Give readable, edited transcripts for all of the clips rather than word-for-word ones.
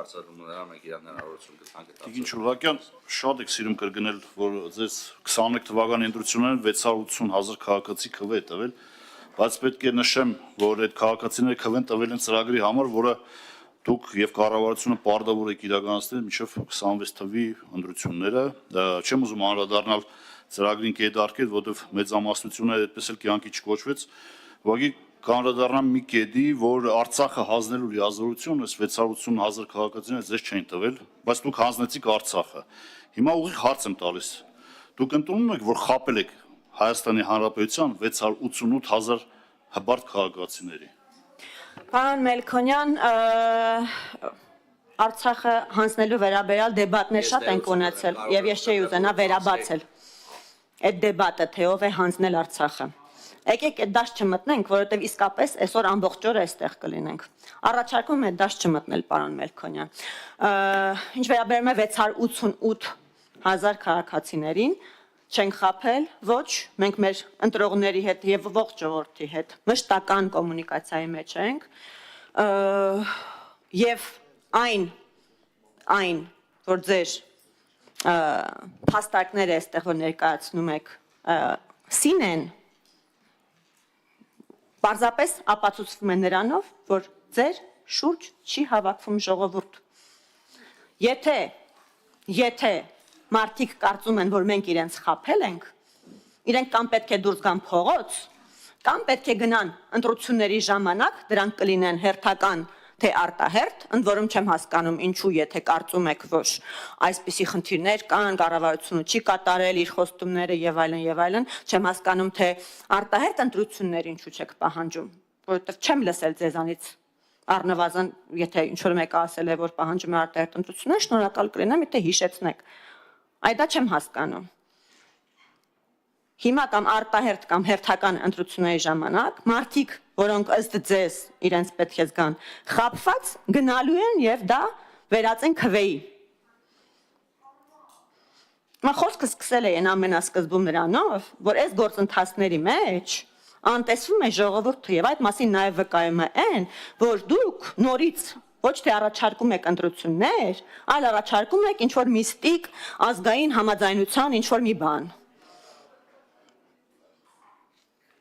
հարցադրումները մենք իրան հնարավորություն կտանք։ Տիկին Չուլակյան, շատ եք սիրում կրկնել, որ ձեզ 21 թվականի ընտրություններին 680,000 քաղաքացի քվ է տվել, բայց պետք է նշեմ, որ այդ քաղաքացիները քվ են տվել են ծրագրի համար, որը դուք եւ կառավարությունը պարտավոր եք իրականացնել մինչեւ 26 թվականի ընտրությունները, չեմ ուզում անդրադառնալ ծրագրին կետարկել, որովհետեւ մեծամասնությունը այդպես էլ կյանքի չկոչվեց, ուղղակի կանդրադառնամ մի կետի, որ Արցախը հանձնելու լիազորությունը 680,000 քաղաքացիները ձեզ չեն տվել, բայց դուք հանձնեցիք Արցախը։ Հիմա ուղիղ հարց եմ տալիս։ Դուք ընդունում եք, որ խաբել եք Հայաստանի Հանրապետության 688,000 հբարտ քաղաքացիների։ Պարոն Մելքոնյան, Արցախը հանձնելու վերաբերյալ դեբատներ շատ ենք ունեցել եւ ես չէի ուզենա վերաբացել այդ դեբատը, թե ով է հանձնել Արցախը։ Եկեք այդ դաշտ չմտնենք, որովհետեւ իսկապես այսօր ամբողջ օրը այստեղ կլինենք։ Առաջարկում եմ այդ դաշտ չմտնել, պարոն Մելքոնյան։ Ինչ վերաբերում է 688,000 քաղաքացիներին, չենք խաբել, ոչ, մենք մեր ընտրողների հետ եւ ողջ ժողովրդի հետ մշտական կոմունիկացիայի մեջ ենք եւ այն որ ձեր փաստարկները այստեղ որ ներկայացնում եք սինեն պարզապես ապացուցվում է նրանով, որ ձեր շուրջ չի հավաքվում ժողովուրդ։ Եթե մարդիկ կարծում են, որ մենք իրենց խաբել ենք, իրենք կամ պետք է դուրս գան փողոց, կամ պետք է գնան ընտրությունների ժամանակ, դրանք կլինեն հերթական թե արտահերթ, ընդ որում չեմ հասկանում ինչու, եթե կարծում եք, որ այսպիսի խնդիրներ կան, կառավարությունը չի կատարել իր խոստումները եւ այլն, չեմ հասկանում, թե արտահերթ ընտրություններ ինչու չեք պահանջում, որովհետեւ չեմ լսել ձեզանից առնվազն, եթե ինչ-որ մեկը ասել է, որ պահանջում է արտահերթ ընտրություններ, շնորհակալ կլինեմ, եթե հիշեցնեք։ Այդ դա չեմ հասկանում։ Հիմա կամ արտահերթ կամ հերթական ընտրությունների ժամանակ մարդիկ, որոնք ըստ ձեզ իրենց պետք է զգան խաբված, գնալու են եւ դա վերածեն քվեի։ Մա խոսքը սկսել են ամենասկզբում նրանով, որ այս գործընթացների մեջ անտեսվում է ժողովուրդը եւ այդ մասին նաեւ վկայում է այն, որ դուք նորից ոչ թե առաջարկում եք ընտրություններ, այլ առաջարկում եք ինչ-որ միստիկ ազգային համաձայնության ինչ-որ մի բան։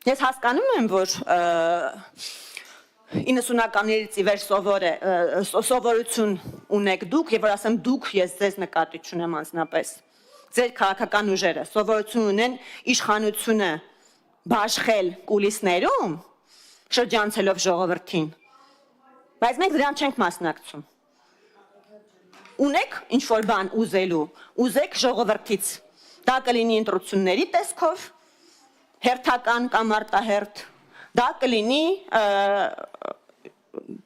Ես հասկանում եմ, որ 90-ականներից ի վեր սովորություն ունեք դուք, եւ որ ասեմ դուք, ես ձեզ նկատի չունեմ անձնապես, ձեր քաղաքական ուժերը սովորություն ունեն իշխանությունը բաշխել կուլիսներում, շրջանցելով ժողովրդին, բայց մենք դրան չենք մասնակցում։ Ունեք ինչ-որ բան ուզելու, ուզեք ժողովրդից, դա կլինի ընտրությունների տեսքով, հերթական կամ արտահերթ, դա կլինի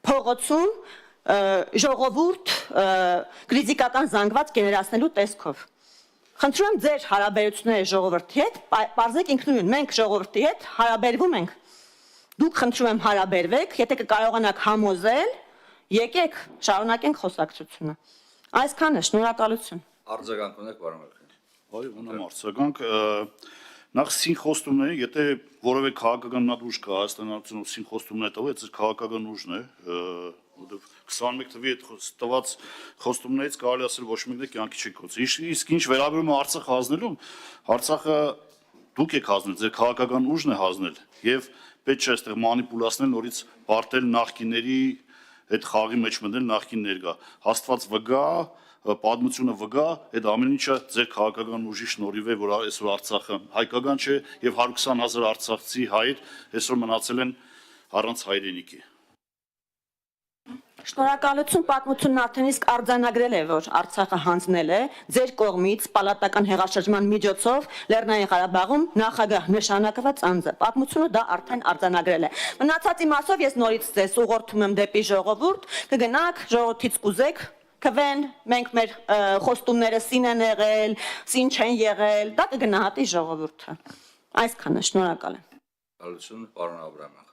փողոցում ժողովուրդ կրիտիկական զանգված գեներացնելու տեսքով։ Խնդրում եմ ձեր հարաբերությունները ժողովրդի հետ, պարզեք ինքնուրույն, մենք ժողովրդի հետ հարաբերվում ենք։ Դուք խնդրում եմ հարաբերվեք, եթե կկարողանաք համոզել, եկեք շարունակենք խոսակցությունը։ Այսքանը, շնորհակալություն։ Արձագանք ունեք, պարոն Մելքոնյան։ Այո, ունեմ արձագանք։ Նախ սինխոստումների, եթե որևէ քաղաքական ուժ կա Հայաստանի Հանրապետությունում սինխոստումներ տվել, այդ քաղաքական ուժն է, որովհետև 21 թվականի այդ տված խոստումներից կարելի ասել ոչ մեկն է կյանքի չի կոչվել։ Իսկ ինչ վերաբերում է Արցախ հանձնելուն, Արցախը դուք եք հանձնել, ձեր քաղաքական ուժն է հանձնել եւ պետք չէ այստեղ մանիպուլացնել, նորից բարդել նախկինների այդ խաղի մեջ մտնել նախկին ներկա։ Հաստված վկա, պատմությունը վկա, այդ ամեն ինչը ձեր քաղաքական ուժի շնորհիվ է, որ այսօր Արցախը հայկական չէ եւ 120,000 արցախցի հայր այսօր մնացել են առանց հայրենիքի։ Շնորհակալություն, պատմությունն արդեն իսկ արձանագրել է, որ Արցախը հանձնել է ձեր կողմից պալատական հեղաշրջման միջոցով Լեռնային Ղարաբաղում նախագահ նշանակված անձը։ Պատմությունը դա արդեն արձանագրել է։ Մնացածի մասով ես նորից ձեզ ուղղորդում եմ դեպի ժողովուրդ, կգնաք ժողովրդից կուզեք քվեն, մենք մեր խոստումները սին են եղել, սին չեն եղել, դա կգնահատի ժողովուրդը։ Այսքանը, շնորհակալ եմ։ Շնորհակալություն, պարոն Աբրահամյան։